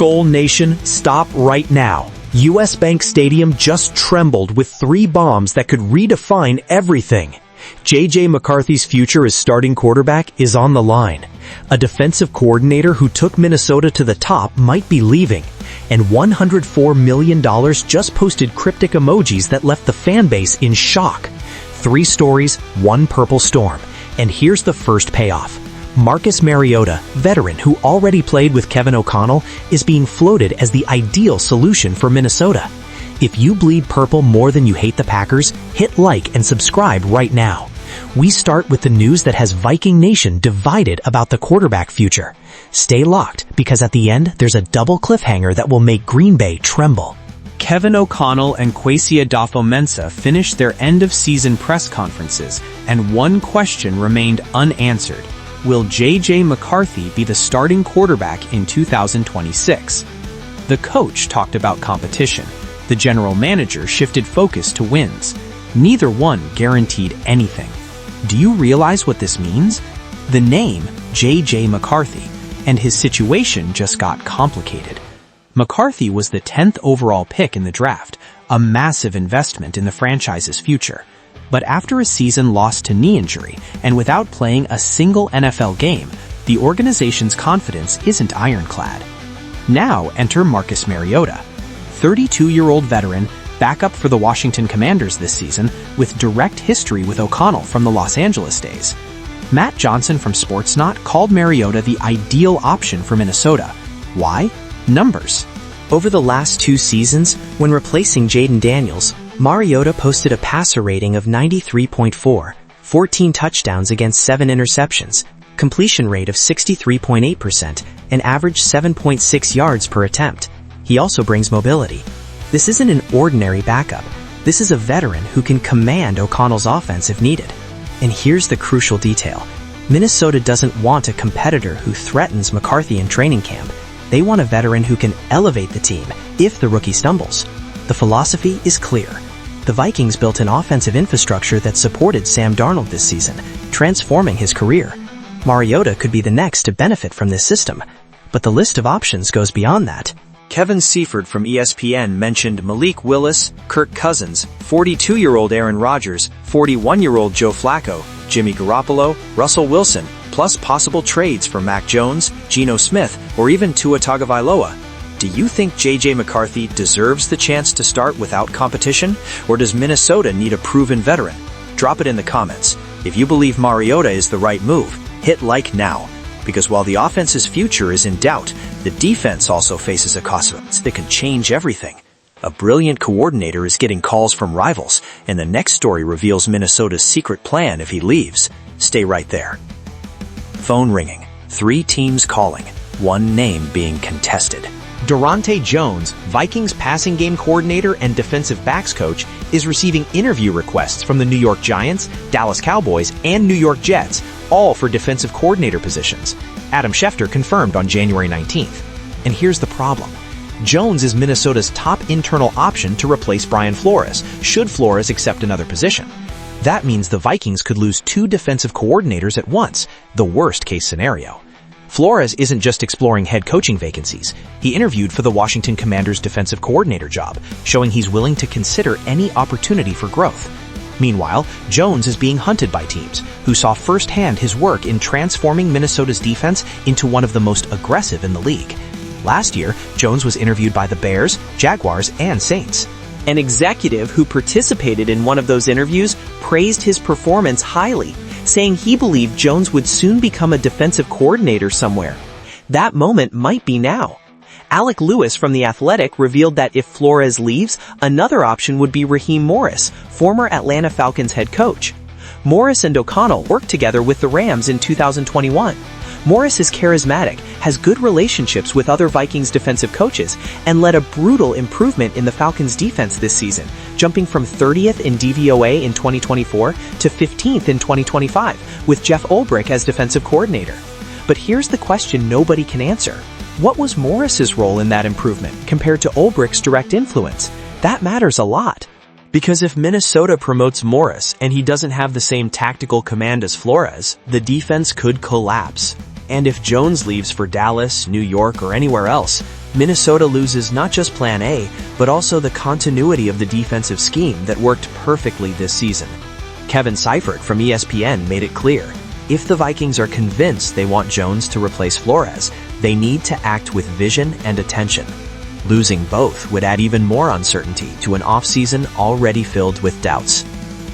Skull Nation, stop right now. US Bank Stadium just trembled with 3 bombs that could redefine everything. J.J. McCarthy's future as starting quarterback is on the line. A defensive coordinator who took Minnesota to the top might be leaving. And $104 million just posted cryptic emojis that left the fan base in shock. 3 stories, 1 purple storm. And here's the first payoff. Marcus Mariota, veteran who already played with Kevin O'Connell, is being floated as the ideal solution for Minnesota. If you bleed purple more than you hate the Packers, hit like and subscribe right now. We start with the news that has Viking Nation divided about the quarterback future. Stay locked, because at the end, there's a double cliffhanger that will make Green Bay tremble. Kevin O'Connell and Kwesi Adofo-Mensah finished their end-of-season press conferences, and one question remained unanswered. Will J.J. McCarthy be the starting quarterback in 2026? The coach talked about competition. The general manager shifted focus to wins. Neither one guaranteed anything. Do you realize what this means? The name, J.J. McCarthy, and his situation just got complicated. McCarthy was the 10th overall pick in the draft, a massive investment in the franchise's future. But after a season lost to knee injury and without playing a single NFL game, the organization's confidence isn't ironclad. Now enter Marcus Mariota, 32-year-old veteran, backup for the Washington Commanders this season, with direct history with O'Connell from the Los Angeles days. Matt Johnson from Sportsnaut called Mariota the ideal option for Minnesota. Why? Numbers. Over the last 2 seasons, when replacing Jaden Daniels, Mariota posted a passer rating of 93.4, 14 touchdowns against 7 interceptions, completion rate of 63.8%, and averaged 7.6 yards per attempt. He also brings mobility. This isn't an ordinary backup. This is a veteran who can command O'Connell's offense if needed. And here's the crucial detail. Minnesota doesn't want a competitor who threatens McCarthy in training camp. They want a veteran who can elevate the team if the rookie stumbles. The philosophy is clear. The Vikings built an offensive infrastructure that supported Sam Darnold this season, transforming his career. Mariota could be the next to benefit from this system, but the list of options goes beyond that. Kevin Seifert from ESPN mentioned Malik Willis, Kirk Cousins, 42-year-old Aaron Rodgers, 41-year-old Joe Flacco, Jimmy Garoppolo, Russell Wilson, plus possible trades for Mac Jones, Geno Smith, or even Tua Tagovailoa. Do you think J.J. McCarthy deserves the chance to start without competition, or does Minnesota need a proven veteran? Drop it in the comments. If you believe Mariota is the right move, hit like now. Because while the offense's future is in doubt, the defense also faces a cost that can change everything. A brilliant coordinator is getting calls from rivals, and the next story reveals Minnesota's secret plan if he leaves. Stay right there. Phone ringing. 3 teams calling. 1 name being contested. Durante Jones, Vikings passing game coordinator and defensive backs coach, is receiving interview requests from the New York Giants, Dallas Cowboys, and New York Jets, all for defensive coordinator positions. Adam Schefter confirmed on January 19th. And here's the problem. Jones is Minnesota's top internal option to replace Brian Flores, should Flores accept another position. That means the Vikings could lose 2 defensive coordinators at once, the worst-case scenario. Flores isn't just exploring head coaching vacancies. He interviewed for the Washington Commanders' defensive coordinator job, showing he's willing to consider any opportunity for growth. Meanwhile, Jones is being hunted by teams who saw firsthand his work in transforming Minnesota's defense into one of the most aggressive in the league. Last year, Jones was interviewed by the Bears, Jaguars, and Saints. An executive who participated in one of those interviews praised his performance highly, saying he believed Jones would soon become a defensive coordinator somewhere. That moment might be now. Alec Lewis from The Athletic revealed that if Flores leaves, another option would be Raheem Morris, former Atlanta Falcons head coach. Morris and O'Connell worked together with the Rams in 2021. Morris is charismatic, has good relationships with other Vikings defensive coaches, and led a brutal improvement in the Falcons' defense this season, jumping from 30th in DVOA in 2024 to 15th in 2025, with Jeff Ulbrich as defensive coordinator. But here's the question nobody can answer. What was Morris's role in that improvement compared to Ulbrich's direct influence? That matters a lot. Because if Minnesota promotes Morris and he doesn't have the same tactical command as Flores, the defense could collapse. And if Jones leaves for Dallas, New York, or anywhere else, Minnesota loses not just Plan A, but also the continuity of the defensive scheme that worked perfectly this season. Kevin Seifert from ESPN made it clear, if the Vikings are convinced they want Jones to replace Flores, they need to act with vision and attention. Losing both would add even more uncertainty to an offseason already filled with doubts.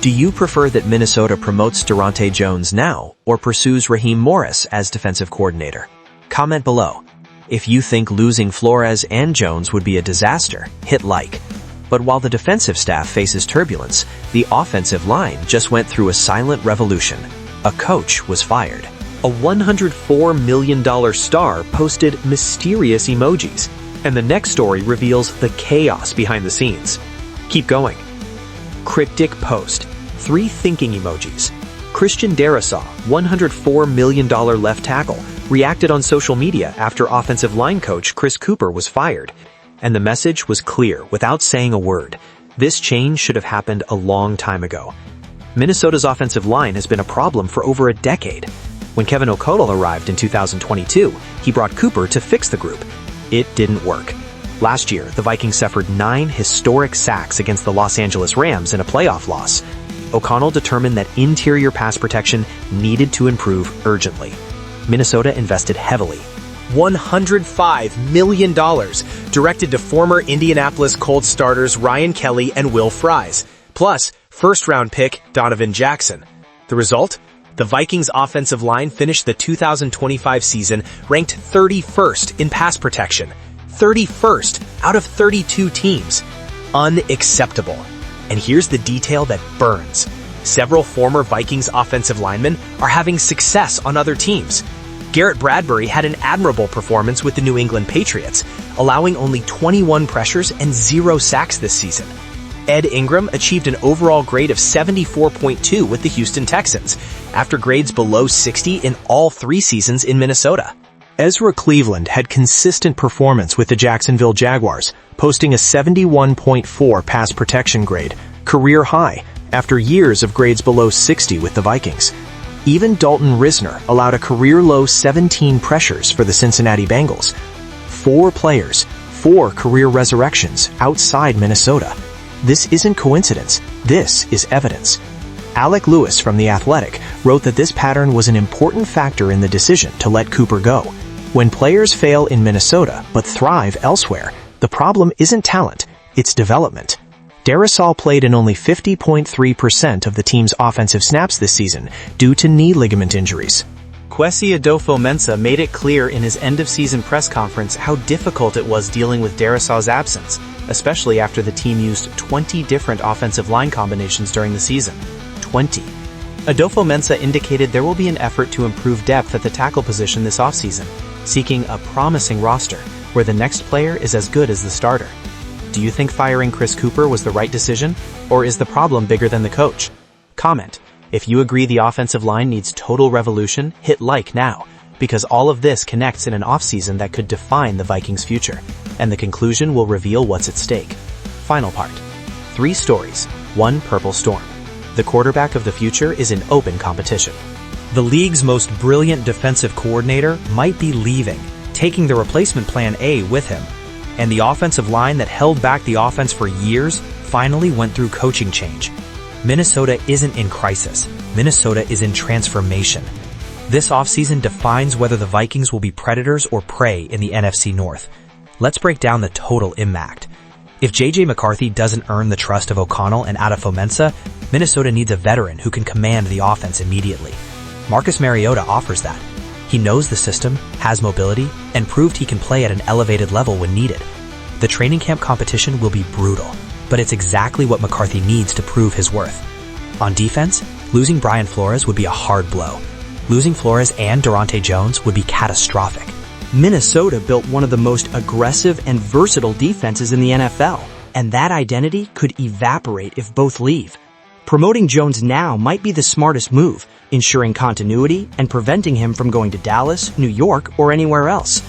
Do you prefer that Minnesota promotes Durante Jones now or pursues Raheem Morris as defensive coordinator? Comment below. If you think losing Flores and Jones would be a disaster, hit like. But while the defensive staff faces turbulence, the offensive line just went through a silent revolution. A coach was fired. A $104 million star posted mysterious emojis, and the next story reveals the chaos behind the scenes. Keep going. Cryptic post. 3 thinking emojis. Christian Darrisaw, $104 million left tackle, reacted on social media after offensive line coach Chris Cooper was fired. And the message was clear without saying a word. This change should have happened a long time ago. Minnesota's offensive line has been a problem for over a decade. When Kevin O'Connell arrived in 2022, he brought Cooper to fix the group. It didn't work. Last year, the Vikings suffered 9 historic sacks against the Los Angeles Rams in a playoff loss. O'Connell determined that interior pass protection needed to improve urgently. Minnesota invested heavily. $105 million directed to former Indianapolis Colts starters Ryan Kelly and Will Fries, plus first-round pick Donovan Jackson. The result? The Vikings' offensive line finished the 2025 season ranked 31st in pass protection. 31st out of 32 teams. Unacceptable. And here's the detail that burns. Several former Vikings offensive linemen are having success on other teams. Garrett Bradbury had an admirable performance with the New England Patriots, allowing only 21 pressures and 0 sacks this season. Ed Ingram achieved an overall grade of 74.2 with the Houston Texans, after grades below 60 in all 3 seasons in Minnesota. Ezra Cleveland had consistent performance with the Jacksonville Jaguars, posting a 71.4 pass protection grade, career high, after years of grades below 60 with the Vikings. Even Dalton Risner allowed a career-low 17 pressures for the Cincinnati Bengals. 4 players, 4 career resurrections outside Minnesota. This isn't coincidence. This is evidence. Alec Lewis from The Athletic wrote that this pattern was an important factor in the decision to let Cooper go. When players fail in Minnesota but thrive elsewhere, the problem isn't talent, it's development. Darrisaw played in only 50.3% of the team's offensive snaps this season due to knee ligament injuries. Kwesi Adofo-Mensah made it clear in his end-of-season press conference how difficult it was dealing with Darrisaw's absence, especially after the team used 20 different offensive line combinations during the season. 20. Adofo-Mensah indicated there will be an effort to improve depth at the tackle position this offseason, seeking a promising roster where the next player is as good as the starter. Do you think firing Chris Cooper was the right decision, or is the problem bigger than the coach? Comment. If you agree the offensive line needs total revolution, hit like now, because all of this connects in an offseason that could define the Vikings' future, and the conclusion will reveal what's at stake. Final part. 3 stories, 1 purple storm. The quarterback of the future is in open competition. The league's most brilliant defensive coordinator might be leaving, taking the replacement plan A with him. And the offensive line that held back the offense for years finally went through coaching change. Minnesota isn't in crisis. Minnesota is in transformation. This offseason defines whether the Vikings will be predators or prey in the NFC North. Let's break down the total impact. If J.J. McCarthy doesn't earn the trust of O'Connell and Adofo-Mensah, Minnesota needs a veteran who can command the offense immediately. Marcus Mariota offers that. He knows the system, has mobility, and proved he can play at an elevated level when needed. The training camp competition will be brutal, but it's exactly what McCarthy needs to prove his worth. On defense, losing Brian Flores would be a hard blow. Losing Flores and Durante Jones would be catastrophic. Minnesota built one of the most aggressive and versatile defenses in the NFL, and that identity could evaporate if both leave. Promoting Jones now might be the smartest move, ensuring continuity and preventing him from going to Dallas, New York, or anywhere else.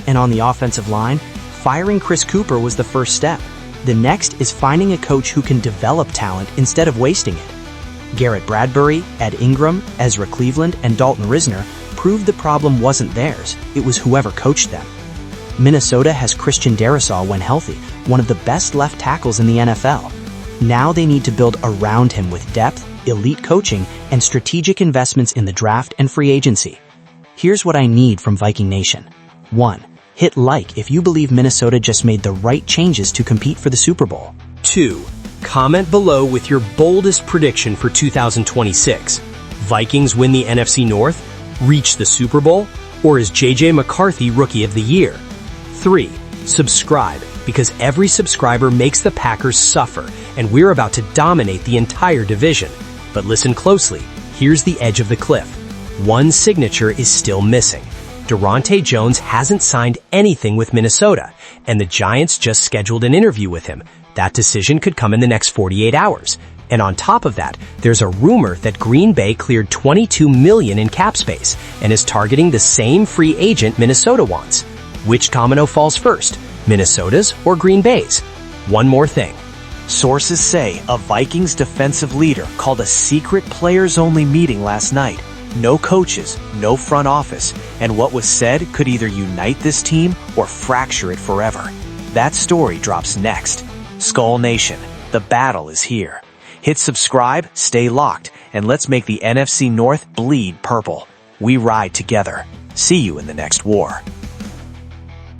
And on the offensive line, firing Chris Cooper was the first step. The next is finding a coach who can develop talent instead of wasting it. Garrett Bradbury, Ed Ingram, Ezra Cleveland, and Dalton Risner proved the problem wasn't theirs, it was whoever coached them. Minnesota has Christian Darrisaw when healthy, one of the best left tackles in the NFL. Now they need to build around him with depth, elite coaching, and strategic investments in the draft and free agency. Here's what I need from Viking Nation. 1. Hit like if you believe Minnesota just made the right changes to compete for the Super Bowl. 2. Comment below with your boldest prediction for 2026. Vikings win the NFC North, reach the Super Bowl, or is JJ McCarthy Rookie of the Year? 3. Subscribe, because every subscriber makes the Packers suffer, and we're about to dominate the entire division. But listen closely, here's the edge of the cliff. One signature is still missing. Durante Jones hasn't signed anything with Minnesota, and the Giants just scheduled an interview with him. That decision could come in the next 48 hours. And on top of that, there's a rumor that Green Bay cleared $22 million in cap space and is targeting the same free agent Minnesota wants. Which domino falls first, Minnesota's or Green Bay's? One more thing. Sources say a Vikings defensive leader called a secret players-only meeting last night. No coaches, no front office, and what was said could either unite this team or fracture it forever. That story drops next. Skull Nation, the battle is here. Hit subscribe, stay locked, and let's make the NFC North bleed purple. We ride together. See you in the next war.